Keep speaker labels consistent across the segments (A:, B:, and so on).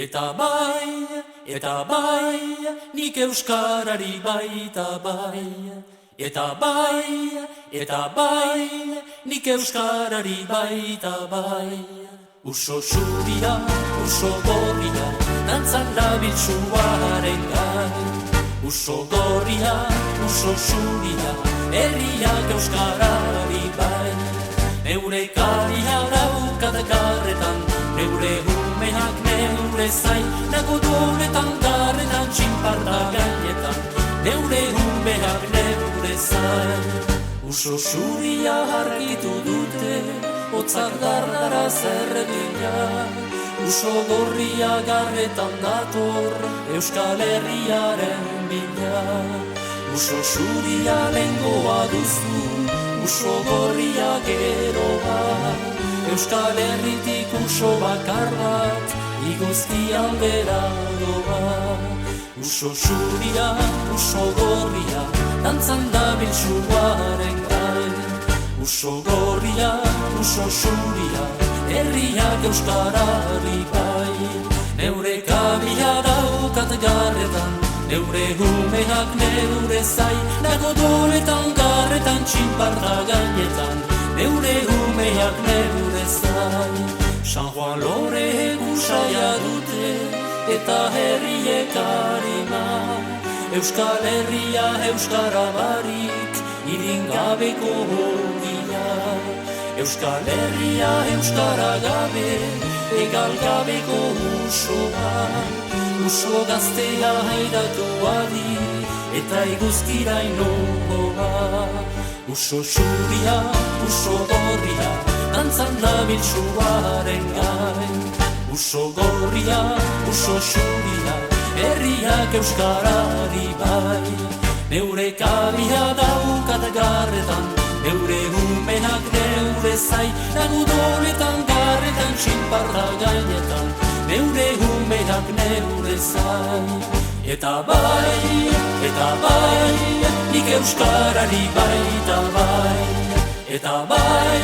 A: Eta bai, nik euskarari baita bai. Eta bai, nik euskarari baita bai. Uso zuria, uso gorria, dantzan labiltzuaren gai. Uso gorria, uso zuria, herriak euskarari bai. Neure karia daukat garretan, neure humeak neure zain, nago donetan garretan txinparta gainetan, neure humeak neure zain. Uso zuria argitu dute, hotzak dardara zerredina, uso gorria garretan dator, Euskal Herriaren bila. Uso zuria lengoa duzu, uso gorria geroa, Euskal Herritik uso bakar bat, iguzki aldera doa. Uso zuria, uso gorria, dantzan dabiltzuaren gain. Uso gorria, uso zuria, herriak euskarari bai. Neure kabila daukat garretan, neure humeak neure zain, nago donetan garretan txinparta gainetan, neure humeak neure zain. San Juan Lore egusaia dute, eta herriek harima, Euskal Herria euskara barik, iringabeko hogia. Euskal Herria euskara gabe, egal gabeko usoa, uso gaztea haidatu adi, eta iguzkira inoa. Uso zuria, uso gorria, dantzan dabiltzuaren gain. Uso gorria, uso zuria, herriak euskarari bai. Neure kabia daukat garretan, neure humeak neure zain, nago donetan garretan txinparta gainetan, neure humeak neure zain. Eta bai, nik euskarari baita bai. Eta bai,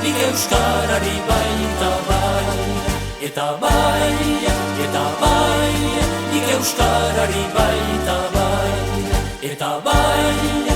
A: nik euskarari baita bai. Eta bai, nik euskarari baita bai. Eta bai,